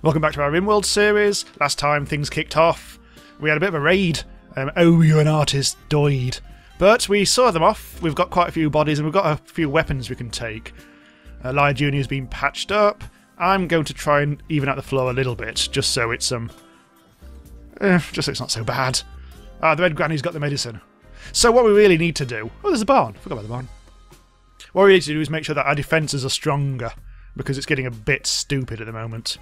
Welcome back to our RimWorld series. Last time things kicked off, we had a bit of a raid. Oh, you're an artist, died. But we saw them off. We've got quite a few bodies and we've got a few weapons we can take. Lia Jr.'s been patched up. I'm going to try and even out the floor a little bit, just so it's just so it's not so bad. The Red Granny's got the medicine. So what we really need to do... Oh, there's a barn. Forgot about the barn. What we need to do is make sure that our defences are stronger, because it's getting a bit stupid at the moment.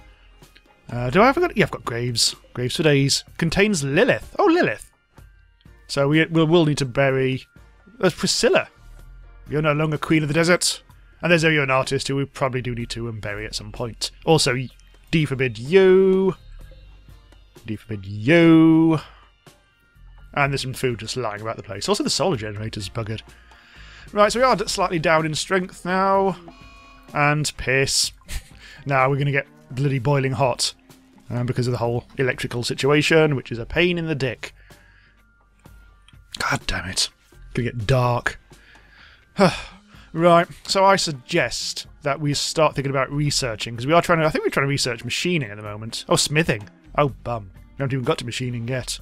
Do I have got? Yeah, I've got Graves. Graves for days. Contains Lilith. Oh, Lilith. So we'll need to bury... There's Priscilla. You're no longer Queen of the Desert. And there's you're an artist who we probably do need to bury at some point. Also, deforbid you. Deforbid you. And there's some food just lying about the place. Also, the solar generator's buggered. Right, so we are slightly down in strength now. And piss. Now we're going to get bloody boiling hot. Because of the whole electrical situation, which is a pain in the dick. God damn it. Gonna get dark. Right, so I suggest that we start thinking about researching, because I think we're trying to research machining at the moment. Oh, smithing. Oh, bum. We haven't even got to machining yet.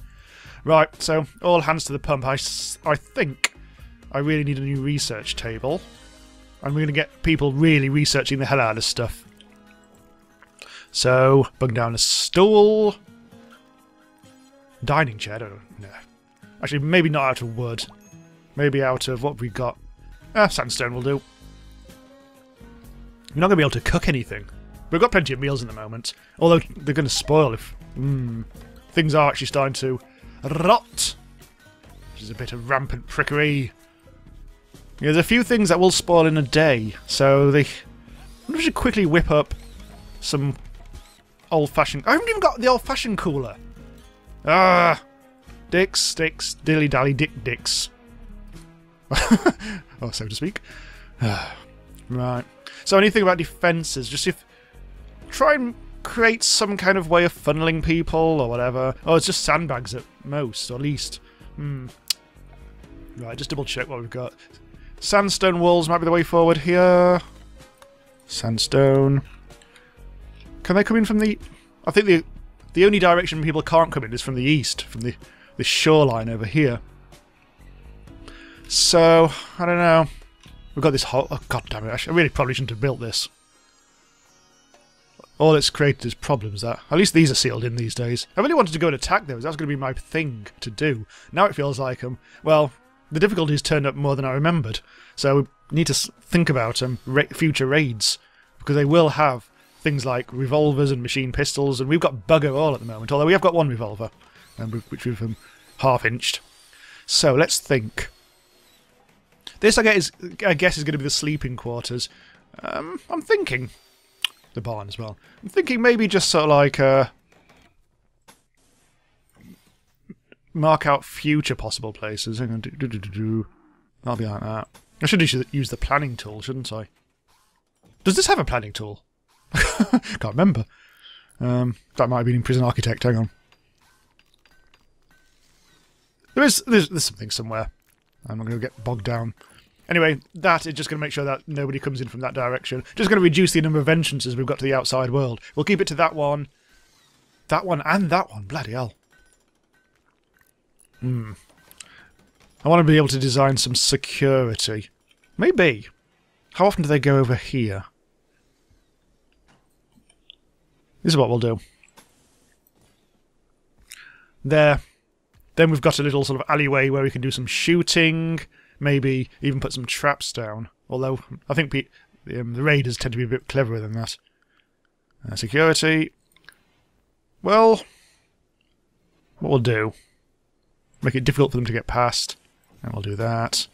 Right, so all hands to the pump. I think I really need a new research table. And we're going to get people really researching the hell out of stuff. So, bung down a stool. Dining chair, I don't know. Actually, maybe not out of wood. Maybe out of what we got. Sandstone will do. We're not going to be able to cook anything. We've got plenty of meals at the moment. Although, they're going to spoil if... things are actually starting to rot. Which is a bit of rampant prickery. Yeah, there's a few things that will spoil in a day. So, I wonder if we should quickly whip up some... old-fashioned... I haven't even got the old-fashioned cooler. Dicks, sticks, dilly-dally, dicks. Oh, so to speak. Right. So anything about defences, just try and create some kind of way of funneling people or whatever. Oh, it's just sandbags at most, or least. Right, just double check what we've got. Sandstone walls might be the way forward here. Sandstone. Can they come in from the... I think the only direction people can't come in is from the east, from the shoreline over here. So, I don't know. We've got this whole... Oh, god damn it. I really probably shouldn't have built this. All it's created is problems. That at least these are sealed in these days. I really wanted to go and attack those. That was going to be my thing to do. Now it feels like well, the difficulties turned up more than I remembered. So we need to think about future raids. Because they will have things like revolvers and machine pistols. And we've got bugger all at the moment. Although we have got one revolver. Which we've half-inched. So let's think. This, I guess, is going to be the sleeping quarters. I'm thinking... The barn as well. I'm thinking maybe just sort of like... mark out future possible places. Hang on. I'll be like that. I should use the planning tool, shouldn't I? Does this have a planning tool? Can't remember. That might have been in Prison Architect. Hang on. There's something somewhere. I'm not going to get bogged down. Anyway, that is just going to make sure that nobody comes in from that direction. Just going to reduce the number of entrances we've got to the outside world. We'll keep it to that one, and that one. Bloody hell. I want to be able to design some security. Maybe. How often do they go over here? This is what we'll do. There. Then we've got a little sort of alleyway where we can do some shooting, maybe even put some traps down. Although, I think the raiders tend to be a bit cleverer than that. Security. Well, what we'll do, make it difficult for them to get past, and we'll do that.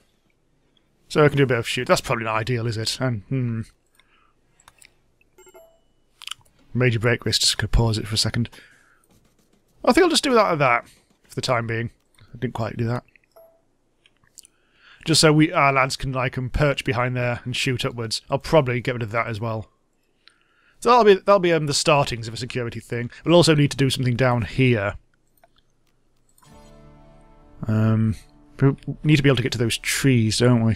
So I can do a bit of shoot. That's probably not ideal, is it? And, Major break risk, just pause it for a second. I think I'll just do that like that. For the time being. I didn't quite do that. Just so our lads can perch behind there and shoot upwards. I'll probably get rid of that as well. So that'll be the startings of a security thing. We'll also need to do something down here. We need to be able to get to those trees, don't we?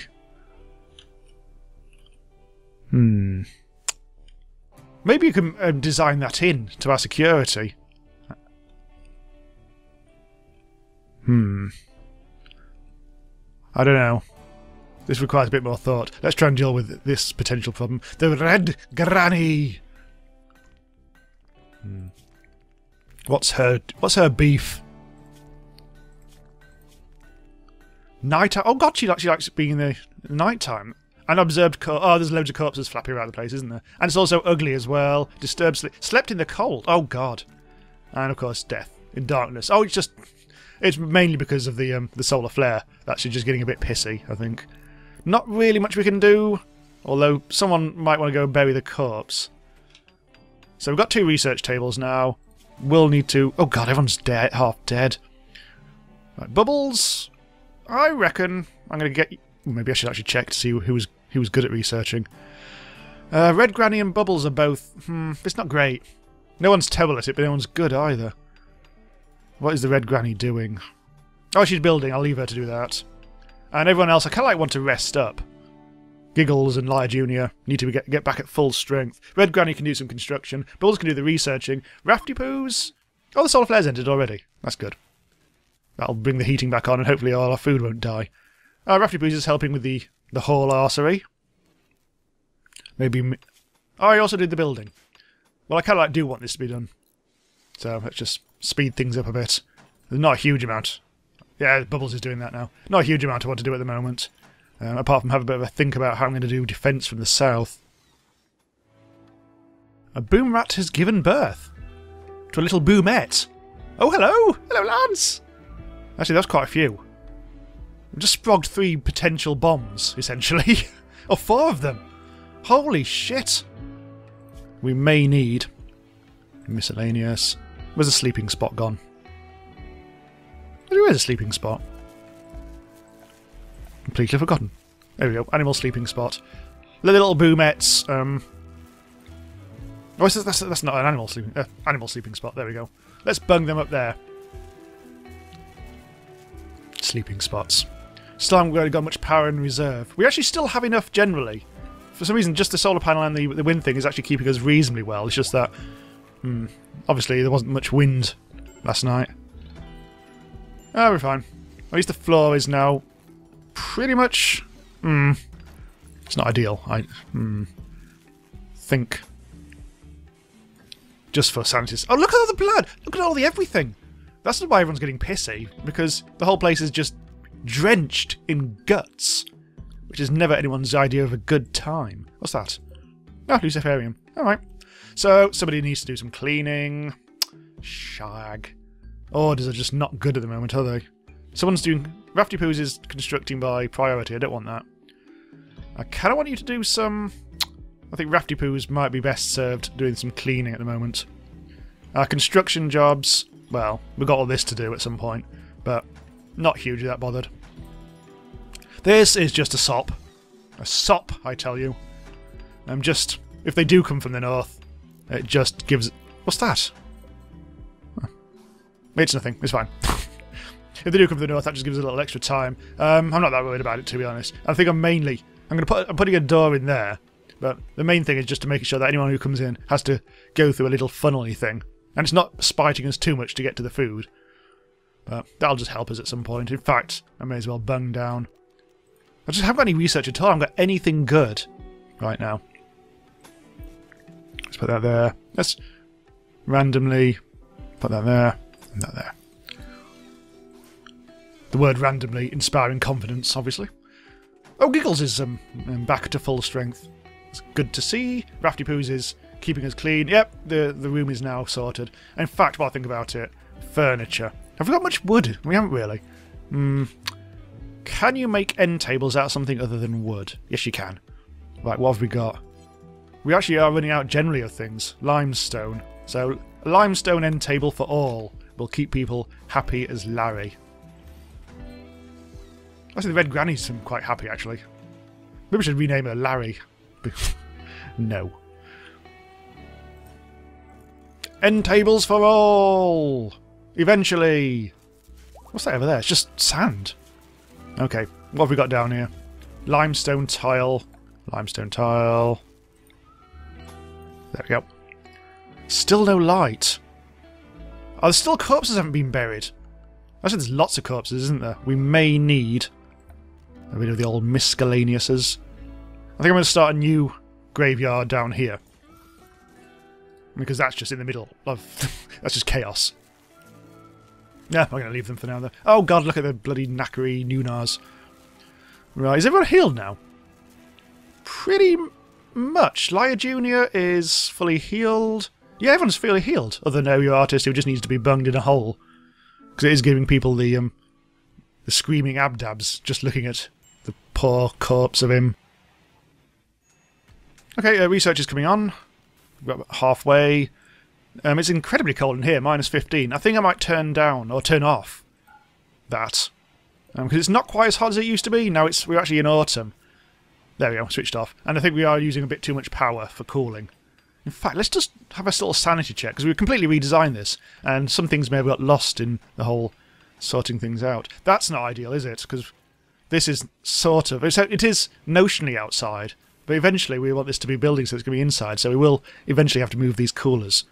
Maybe you can design that in to our security. I don't know. This requires a bit more thought. Let's try and deal with this potential problem. The Red Granny! What's her beef? Nighttime? Oh god, she actually likes being in the nighttime. Unobserved oh, there's loads of corpses flapping around the place, isn't there? And it's also ugly as well. Disturbed sleep. Slept in the cold. Oh god. And of course, death. In darkness. Oh, it's mainly because of the solar flare. That's just getting a bit pissy, I think. Not really much we can do. Although, someone might want to go and bury the corpse. So we've got 2 research tables now. We'll need to... Oh god, everyone's dead, half dead. Right, Bubbles. I reckon I'm going to get... Maybe I should actually check to see who was good at researching. Red Granny and Bubbles are both... it's not great. No one's terrible at it, but no one's good either. What is the Red Granny doing? Oh, she's building. I'll leave her to do that. And everyone else, I kind of want to rest up. Giggles and Liar Jr. need to get back at full strength. Red Granny can do some construction. Bubbles can do the researching. Rafty Poos... Oh, the solar flare's ended already. That's good. That'll bring the heating back on and hopefully all our food won't die. Rafty Poos is helping with the whole arsery. Maybe... Oh, I also did the building. Well, I kind of do want this to be done. So let's just speed things up a bit. There's not a huge amount. Yeah, Bubbles is doing that now. Not a huge amount I want to do at the moment. Apart from have a bit of a think about how I'm going to do defence from the south. A boom rat has given birth to a little boomette. Oh, hello! Hello, Lance! Actually, that's quite a few. I've just sprogged 3 potential bombs, essentially. Or 4 of them. Holy shit! We may need... Miscellaneous. Where's the sleeping spot gone? Where's the sleeping spot? Completely forgotten. There we go. Animal sleeping spot. The little boomettes. Oh, that's not an animal sleeping spot. There we go. Let's bung them up there. Sleeping spots. Still haven't really got much power in reserve. We actually still have enough generally. For some reason, just the solar panel and the wind thing is actually keeping us reasonably well. It's just that, obviously there wasn't much wind last night. Oh, we're fine. At least the floor is now pretty much... It's not ideal. I think. Just for sanity's... Oh, look at all the blood! Look at all the everything! That's why everyone's getting pissy, because the whole place is just drenched in guts, which is never anyone's idea of a good time. What's that? Oh, Luciferium. Alright. So, somebody needs to do some cleaning. Shag. Orders are just not good at the moment, are they? Someone's doing... Rafty Poos is constructing by priority. I don't want that. I kind of want you to do some... I think Rafty Poos might be best served doing some cleaning at the moment. Construction jobs... Well, we've got all this to do at some point, but not hugely that bothered. This is just a sop. A sop, I tell you. If they do come from the north, it just gives... What's that? It's nothing. It's fine. If they do come from the north, that just gives us a little extra time. I'm not that worried about it, to be honest. I think I'm putting a door in there, but the main thing is just to make sure that anyone who comes in has to go through a little funnel-y thing. And it's not spiting us too much to get to the food. But that'll just help us at some point. In fact, I may as well bung down. I just haven't got any research at all. I haven't got anything good right now. Let's put that there. Let's randomly put that there and that there. The word randomly inspiring confidence, obviously. Oh, Giggles is back to full strength. It's good to see. Rafty Poos is keeping us clean. Yep, the room is now sorted. In fact, while I think about it, furniture. Have we got much wood? We haven't really. Can you make end tables out of something other than wood? Yes, you can. Right, what have we got? We actually are running out generally of things. Limestone. So, a limestone end table for all will keep people happy as Larry. Actually, the Red Granny's quite happy, actually. Maybe we should rename her Larry. No. End tables for all! Eventually! What's that over there? It's just sand. Okay, what have we got down here? Limestone tile. Limestone tile. There we go. Still no light. Oh, there's still corpses haven't been buried. I said there's lots of corpses, isn't there? We may need a bit of the old miscellaneouses. I think I'm going to start a new graveyard down here. Because that's just in the middle of... that's just chaos. Yeah, I'm going to leave them for now, though. Oh god, look at the bloody knackery Nunars. Right, is everyone healed now? Pretty much. Liar Jr. is fully healed. Yeah, everyone's fully healed. Other than your artist who just needs to be bunged in a hole. Because it is giving people the screaming abdabs just looking at the poor corpse of him. Okay, research is coming on. We're about halfway. It's incredibly cold in here, -15. I think I might turn down, or turn off, that. Because it's not quite as hot as it used to be. Now we're actually in autumn. There we go, switched off. And I think we are using a bit too much power for cooling. In fact, let's just have a little sanity check, because we completely redesigned this, and some things may have got lost in the whole sorting things out. That's not ideal, is it? Because this is sort of... It is notionally outside, but eventually we want this to be building, so it's going to be inside, so we will eventually have to move these coolers.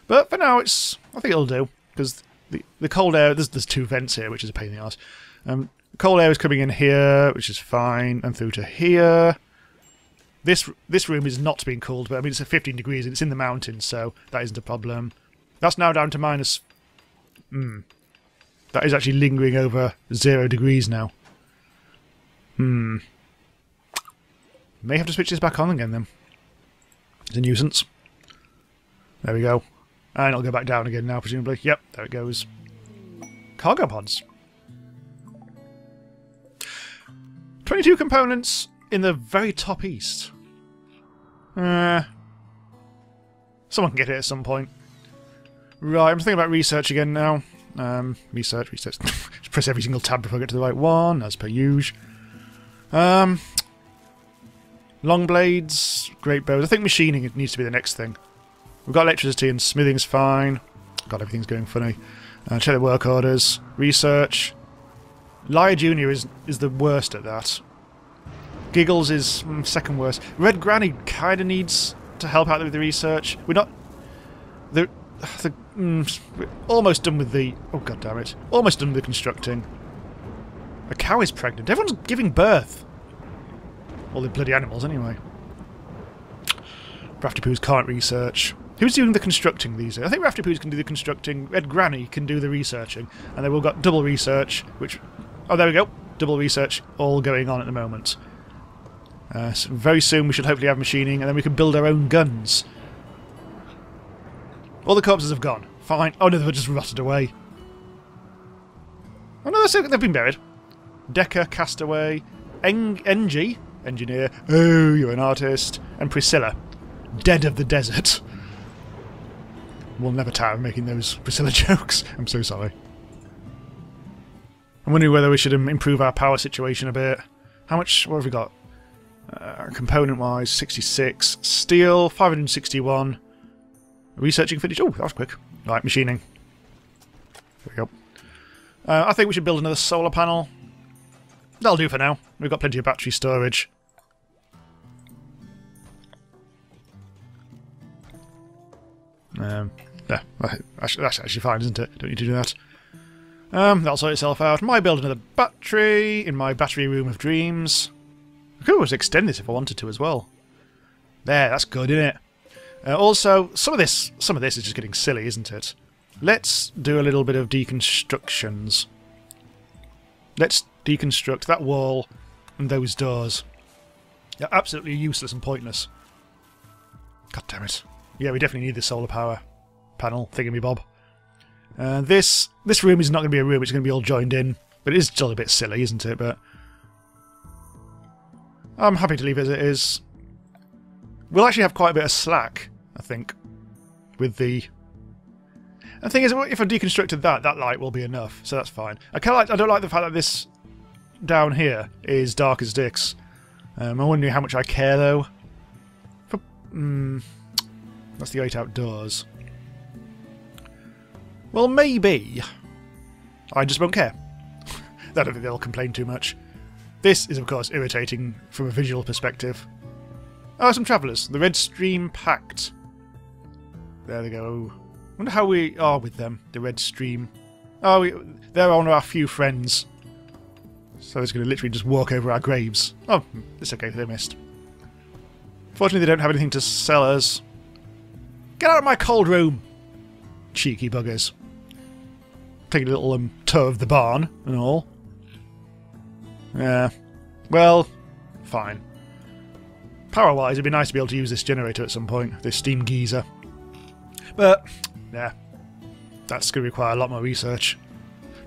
But for now, I think it'll do, because the cold air... There's 2 vents here, which is a pain in the arse. Cold air is coming in here, which is fine, and through to here. This room is not being cooled, but I mean it's at 15 degrees and it's in the mountains, so that isn't a problem. That's now down to minus... That is actually lingering over 0 degrees now. May have to switch this back on again then. It's a nuisance. There we go. And it'll go back down again now, presumably. Yep, there it goes. Cargo pods. 22 components in the very top east. Someone can get it at some point. Right, I'm thinking about research again now. Research. Just press every single tab before I get to the right one, as per usual. Long blades, great bows. I think machining needs to be the next thing. We've got electricity and smithing's fine. God, everything's going funny. Check the work orders. Research. Liar Jr. is the worst at that. Giggles is second worst. Red Granny kind of needs to help out with the research. We're not... we're almost done with the... Oh, god damn it. Almost done with the constructing. A cow is pregnant. Everyone's giving birth. All the bloody animals, anyway. Rafty-poos can't research. Who's doing the constructing these days? I think Rafty-poos can do the constructing. Red Granny can do the researching. And then we've got double research, which... Oh, there we go. Double research all going on at the moment. So very soon we should hopefully have machining, and then we can build our own guns. All the corpses have gone. Fine. Oh no, they've just rotted away. Oh no, they've been buried. Decker, castaway. NG, engineer. Oh, you're an artist. And Priscilla, dead of the desert. We'll never tire of making those Priscilla jokes. I'm so sorry. I'm wondering whether we should improve our power situation a bit. How much? What have we got? Component-wise, 66. Steel, 561. Researching finished. Oh, that was quick. Right, machining. There we go. I think we should build another solar panel. That'll do for now. We've got plenty of battery storage. Yeah, that's actually fine, isn't it? Don't need to do that. That'll sort itself out. Might build another battery in my battery room of dreams. I could always extend this if I wanted to as well. There, that's good, isn't it? Also, some of this is just getting silly, isn't it? Let's do a little bit of deconstructions. Let's deconstruct that wall and those doors. They're absolutely useless and pointless. God damn it. Yeah, we definitely need the solar power panel thingamy-bob. This room is not going to be a room, it's going to be all joined in. But it is still a bit silly, isn't it? But I'm happy to leave it as it is. We'll actually have quite a bit of slack, I think, with the... And the thing is, if I deconstructed that light will be enough, so that's fine. I don't like the fact that this down here is dark as dicks. I'm wondering how much I care, though. That's the 8 outdoors. Well, maybe. I just won't care. I don't think they'll complain too much. This is, of course, irritating from a visual perspective. Oh, some travellers. The Red Stream Pact. There they go. I wonder how we are with them, the red stream. Oh, they're one of our few friends. So it's going to literally just walk over our graves. Oh, it's okay, they missed. Fortunately, they don't have anything to sell us. Get out of my cold room! Cheeky buggers. Taking a little tour of the barn and all. Yeah. Well, fine. Power-wise, it'd be nice to be able to use this generator at some point, this steam geyser. But, yeah, that's going to require a lot more research.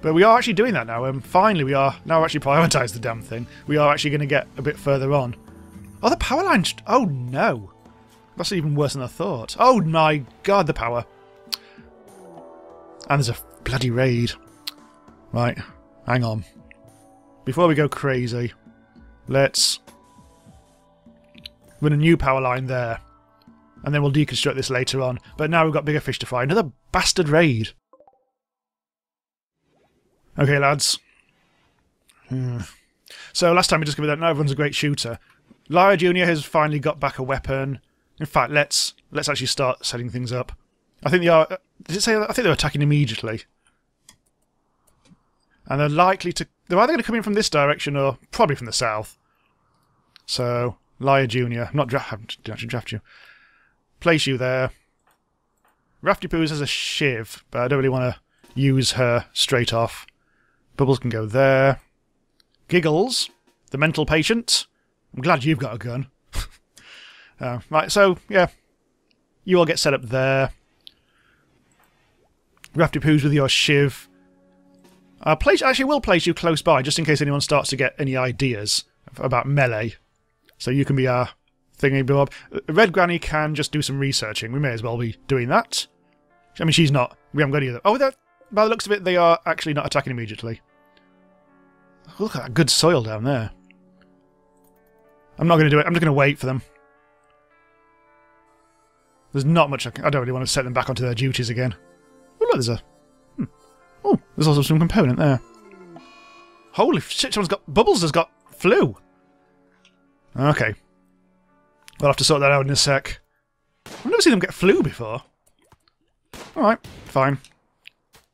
But we are actually doing that now. Finally, we are now actually prioritised the damn thing. We are actually going to get a bit further on. Oh, the power line... Oh, no. That's even worse than I thought. Oh, my God, the power. And there's a bloody raid. Right, hang on. Before we go crazy, let's run a new power line there. And then we'll deconstruct this later on. But now we've got bigger fish to fry. Another bastard raid. Okay, lads. So last time we discovered that not everyone's a great shooter. Lyra Jr. has finally got back a weapon. In fact, let's actually start setting things up. I think they are... Did it say... I think they're attacking immediately. And they're likely to... They're either going to come in from this direction or probably from the south. So, Lyra Jr. I'm not having to actually draft you. Place you there. Rafty Poos has a shiv, but I don't really want to use her straight off. Bubbles can go there. Giggles, the mental patient. I'm glad you've got a gun. Right, so, yeah. You all get set up there. Rafty Poos with your shiv. Actually, will place you close by, just in case anyone starts to get any ideas about melee. So you can be our thingy bob. Red Granny can just do some researching. We may as well be doing that. I mean, she's not. We haven't got either. Oh, by the looks of it, they are actually not attacking immediately. Look at that good soil down there. I'm not going to do it. I'm just going to wait for them. There's not much I don't really want to set them back onto their duties again. Oh, look, there's a... Oh, there's also some component there. Holy shit, Bubbles has got flu. Okay. We'll have to sort that out in a sec. I've never seen them get flu before. Alright, fine.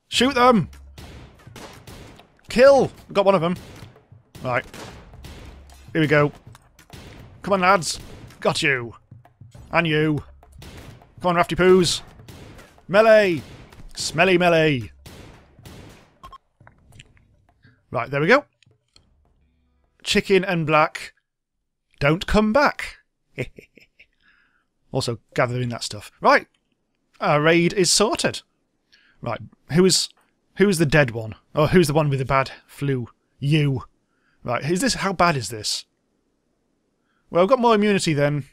Shoot them! Kill! Got one of them. Right. Here we go. Come on, lads. Got you. And you. Come on, Rafty Poos. Melee! Smelly melee! Right, there we go. Chicken and black. Don't come back. Also, gathering that stuff. Right. Our raid is sorted. Right. Who's the dead one? Or who's the one with the bad flu? You. Right. How bad is this? Well, I've got more immunity then.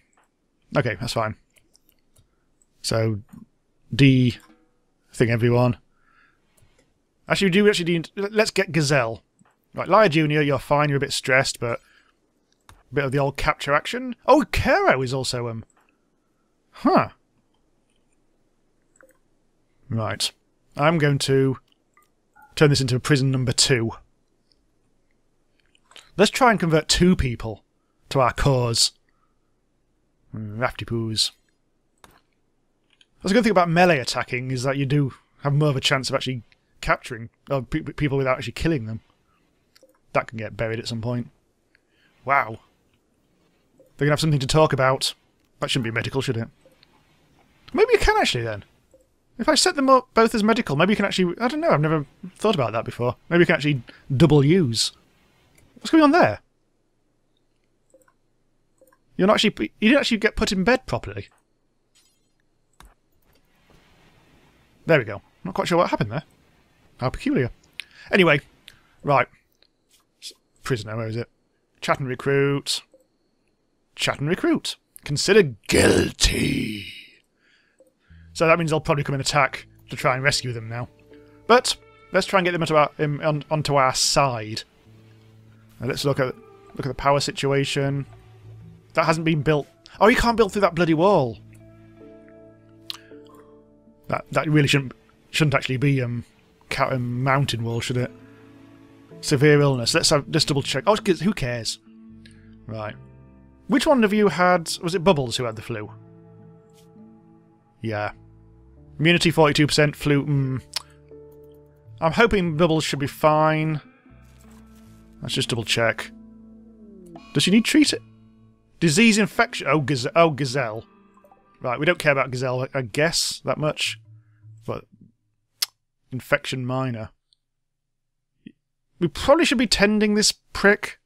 Okay, that's fine. So, D thing everyone. Actually, we actually need... Let's get Gazelle. Right, Lyra Jr., you're fine, you're a bit stressed, but... A bit of the old capture action. Oh, Kero is also, Huh. Right. I'm going to turn this into prison number 2. Let's try and convert 2 people to our cause. Rafty Poos. That's a good thing about melee attacking, is that you do have more of a chance of actually capturing people without actually killing them. That can get buried at some point. Wow. They're going to have something to talk about. That shouldn't be medical, should it? Maybe you can actually, then. If I set them up both as medical, maybe you can actually... I don't know, I've never thought about that before. Maybe you can actually double use. What's going on there? You didn't actually get put in bed properly. There we go. Not quite sure what happened there. How peculiar. Anyway, right. Prisoner, where is it? Chat and recruit. Chat and recruit. Consider guilty. So that means they'll probably come and attack to try and rescue them now. But let's try and get them onto our side. Now let's look at the power situation. That hasn't been built. Oh, you can't build through that bloody wall. That really shouldn't actually be mountain wall, should it? Severe illness. Let's double check. Oh, who cares? Right. Which one of you had... Was it Bubbles who had the flu? Yeah. Immunity 42%, flu... I'm hoping Bubbles should be fine. Let's just double check. Does she need treated? Disease infection... Oh, Gazelle. Right, we don't care about Gazelle, I guess, that much. But... Infection minor. We probably should be tending this prick.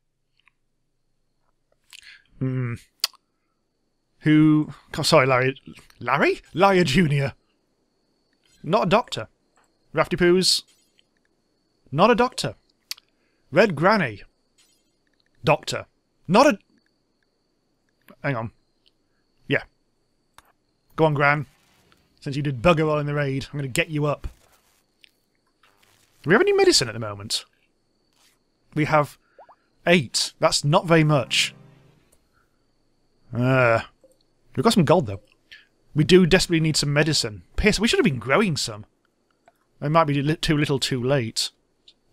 Who... Oh, sorry, Larry. Larry? Liar Jr. Not a doctor. Rafty Poos. Not a doctor. Red Granny. Doctor. Not a... Hang on. Yeah. Go on, Gran. Since you did bugger all in the raid, I'm going to get you up. Do we have any medicine at the moment? We have 8. That's not very much. We've got some gold, though. We do desperately need some medicine. Piss, we should have been growing some. It might be too little too late,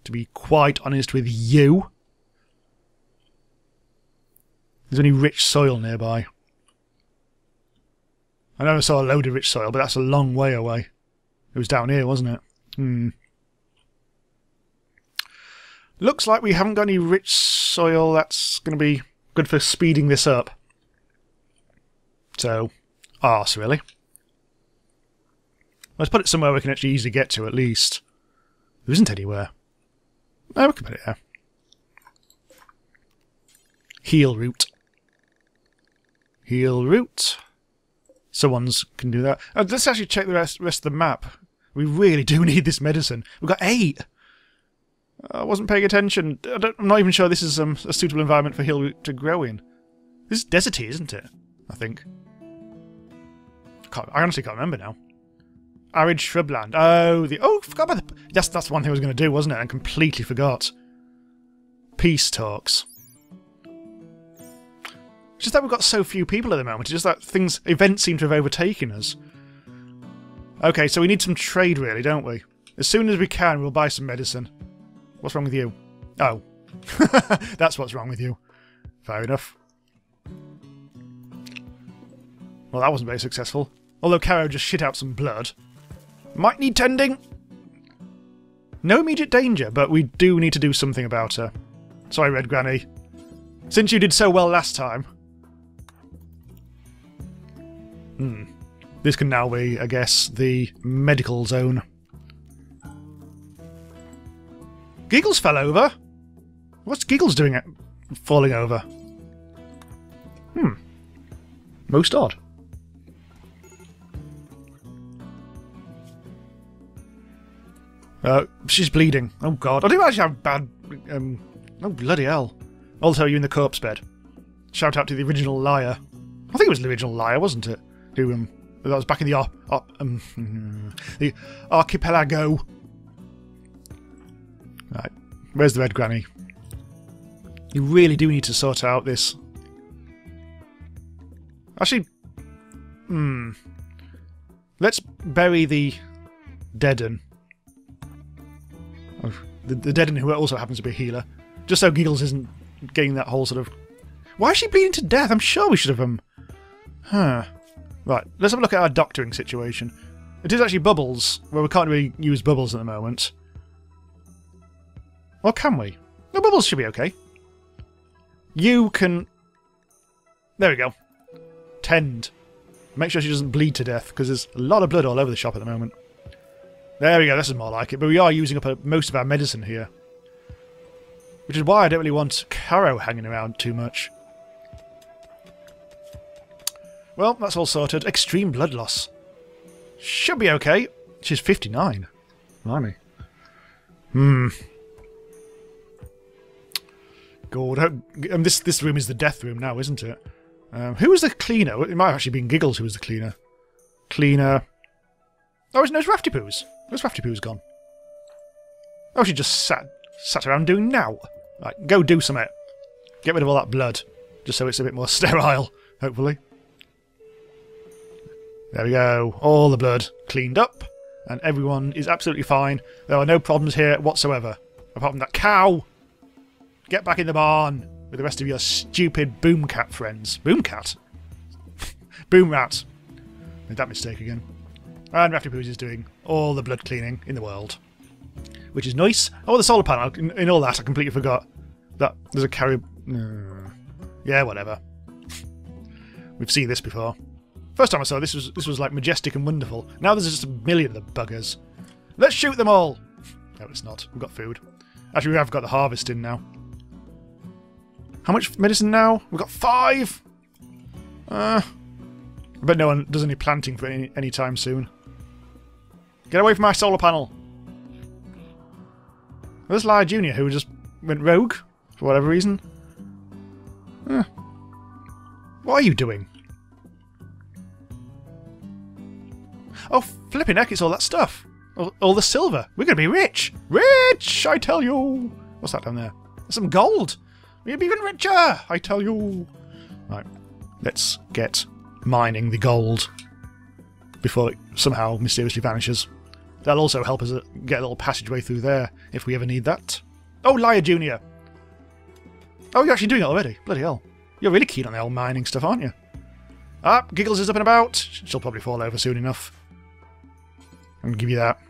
to be quite honest with you. There's any rich soil nearby. I know I saw a load of rich soil, but that's a long way away. It was down here, wasn't it? Looks like we haven't got any rich soil. That's going to be good for speeding this up. So, arse, really. Let's put it somewhere we can actually easily get to, at least. There isn't anywhere. No, we can put it there. Heal route. Heal route. Someone's can do that. Let's actually check the rest of the map. We really do need this medicine. We've got 8. I wasn't paying attention. I'm not even sure this is a suitable environment for heal route to grow in. This is deserty, isn't it? I think. I honestly can't remember now. Arid shrubland. Oh, forgot about the... That's one thing I was going to do, wasn't it? I completely forgot. Peace talks. It's just that we've got so few people at the moment. It's just that events seem to have overtaken us. Okay, so we need some trade, really, don't we? As soon as we can, we'll buy some medicine. What's wrong with you? Oh. That's what's wrong with you. Fair enough. Well, that wasn't very successful. Although Caro just shit out some blood. Might need tending. No immediate danger, but we do need to do something about her. Sorry, Red Granny. Since you did so well last time. This can now be, I guess, the medical zone. Giggles fell over? What's Giggles doing falling over? Most odd. She's bleeding. Oh god. I do actually have bad... oh bloody hell. Also, you in the corpse bed. Shout out to the original liar. I think it was the original liar, wasn't it? Who, that was back in the archipelago. Right. Where's the Red Granny? You really do need to sort out this... Actually... Let's bury the Deaden. Oh, the Deaden who also happens to be a healer. Just so Giggles isn't getting that whole sort of... Why is she bleeding to death? I'm sure we should have... Right, let's have a look at our doctoring situation. It is actually Bubbles. Well, we can't really use Bubbles at the moment. Or can we? No, Bubbles should be okay. You can... There we go. Tend. Make sure she doesn't bleed to death, because there's a lot of blood all over the shop at the moment. There we go, this is more like it. But we are using up most of our medicine here. Which is why I don't really want Caro hanging around too much. Well, that's all sorted. Extreme blood loss. Should be okay. She's 59. Blimey. God, this room is the death room now, isn't it? Who was the cleaner? It might have actually been Giggles who was the cleaner. Cleaner. Oh, it's Rafty Poos. Where's Rafty Poos gone? Oh, she just sat around doing now. Right, go do something. Get rid of all that blood. Just so it's a bit more sterile, hopefully. There we go. All the blood cleaned up. And everyone is absolutely fine. There are no problems here whatsoever. Apart from that cow. Get back in the barn with the rest of your stupid Boomcat friends. Boomcat? Boom Rat. Made that mistake again. And Rafty Poos is doing all the blood cleaning in the world. Which is nice. Oh, the solar panel. In all that, I completely forgot that there's a carry... Yeah, whatever. We've seen this before. First time I saw this was like majestic and wonderful. Now there's just a million of the buggers. Let's shoot them all! No, it's not. We've got food. Actually, we have got the harvest in now. How much medicine now? We've got 5! I bet no one does any planting for any time soon. Get away from my solar panel! There's Lyra Jr. who just went rogue, for whatever reason. What are you doing? Oh, flipping heck, it's all that stuff. All the silver. We're going to be rich! Rich, I tell you! What's that down there? There's some gold! We'll be even richer, I tell you! Right, let's get mining the gold before it somehow mysteriously vanishes. That'll also help us get a little passageway through there, if we ever need that. Oh, Lyra Jr. Oh, you're actually doing it already? Bloody hell. You're really keen on the old mining stuff, aren't you? Ah, Giggles is up and about. She'll probably fall over soon enough. I'm gonna give you that.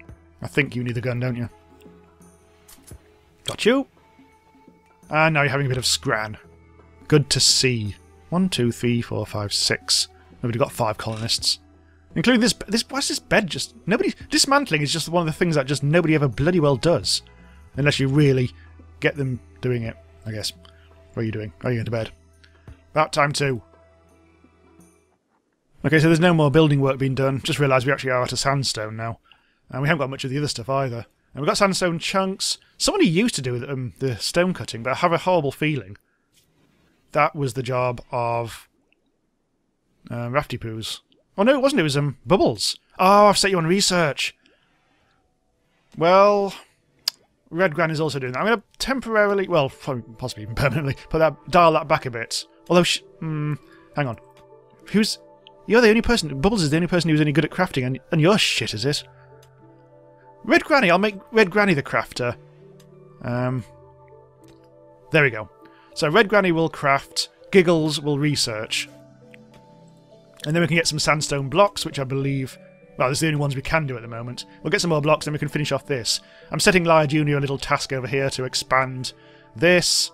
I think you need the gun, don't you? Got you. And now you're having a bit of scran. Good to see. 1, 2, 3, 4, 5, 6. We've already got 5 colonists. Including this. Why's this bed just... Nobody... Dismantling is just one of the things that just nobody ever bloody well does. Unless you really get them doing it, I guess. What are you doing? Are you going to bed? About time too. Okay, so there's no more building work being done. Just realised we actually are out of sandstone now. And we haven't got much of the other stuff either. And we've got sandstone chunks. Somebody used to do the stone cutting, but I have a horrible feeling that was the job of Rafty Poos. Oh no, it wasn't. It was Bubbles. Oh, I've set you on research. Well, Red Gran is also doing that. I'm going to temporarily, well, possibly even permanently, dial that back a bit. Although, hang on. You're the only person, Bubbles is the only person who's any good at crafting, and you're shit, is it? Red Granny, I'll make Red Granny the crafter. There we go. So Red Granny will craft, Giggles will research. And then we can get some sandstone blocks, which I believe... Well, those are the only ones we can do at the moment. We'll get some more blocks, then we can finish off this. I'm setting Lyra Jr. a little task over here to expand this.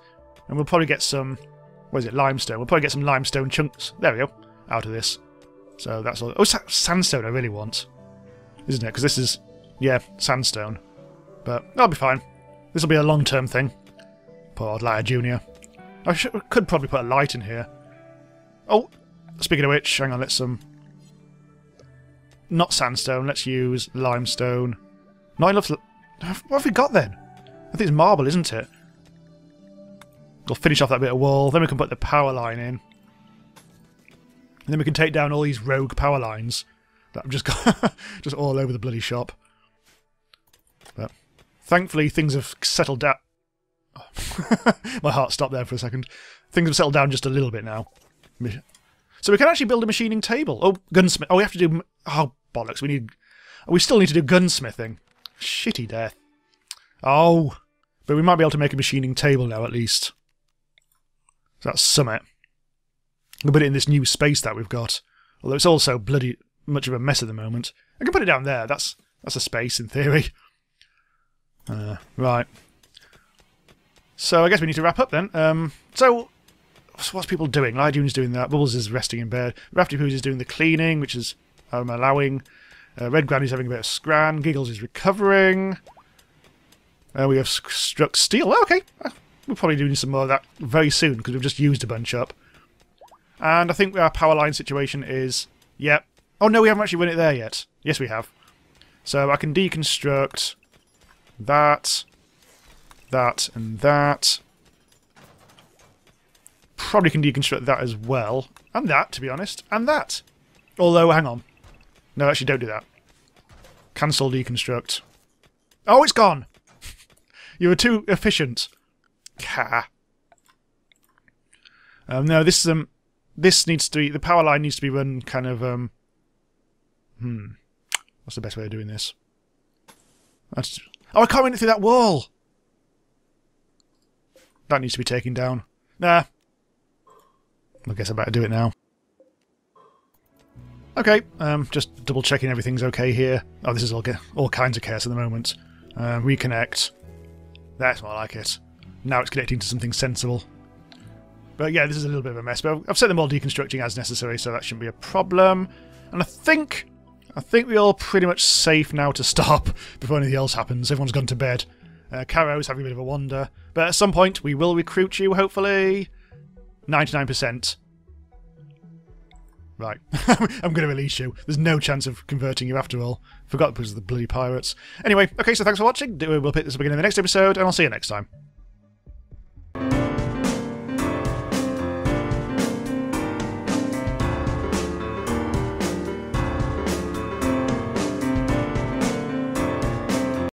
And we'll probably get some... What is it? Limestone. We'll probably get some limestone chunks. There we go. Out of this. So that's all... Oh, sandstone I really want. Isn't it? Because this is... Yeah, sandstone. But that'll be fine. This will be a long-term thing. Poor old Lyra Jr. I could probably put a light in here. Oh, speaking of which, hang on, let's not sandstone, let's use limestone. Not enough... What have we got then? I think it's marble, isn't it? We'll finish off that bit of wall, then we can put the power line in. And then we can take down all these rogue power lines that I've just got just all over the bloody shop. But thankfully things have settled down. My heart stopped there for a second. Things have settled down just a little bit now. So we can actually build a machining table. Oh, gunsmith. Oh, we have to do... Oh, bollocks. We still need to do gunsmithing. Shitty death. Oh. But we might be able to make a machining table now, at least. So that's summit. We'll put it in this new space that we've got. Although it's also bloody much of a mess at the moment. I can put it down there. That's a space, in theory. Right. So I guess we need to wrap up then. So what's people doing? Lyra Jr.'s doing that. Bubbles is resting in bed. Rafty Poos is doing the cleaning, which is I'm allowing. Red Granny's having a bit of scran. Giggles is recovering. We have struck steel. Oh, okay. We'll probably do some more of that very soon because we've just used a bunch up. And I think our power line situation is... Yep. Oh no, we haven't actually run it there yet. Yes, we have. So I can deconstruct that, and that. Probably can deconstruct that as well. And that, to be honest. And that. Although, hang on. No, actually, don't do that. Cancel deconstruct. Oh, it's gone! You were too efficient. Ka. No, this needs to be... The power line needs to be run kind of... What's the best way of doing this? Oh, I can't run it through that wall! That needs to be taken down. Nah. I guess I better do it now. Okay, just double checking everything's okay here. Oh, this is all kinds of chaos at the moment. Reconnect. That's more like it. Now it's connecting to something sensible. But yeah, this is a little bit of a mess, but I've set them all deconstructing as necessary, so that shouldn't be a problem. And I think we're all pretty much safe now to stop before anything else happens. Everyone's gone to bed. Caro's having a bit of a wander. But at some point, we will recruit you, hopefully. 99%. Right. I'm going to release you. There's no chance of converting you after all. Forgot because of the bloody pirates. Anyway, okay, so thanks for watching. We'll pick this up again in the next episode, and I'll see you next time.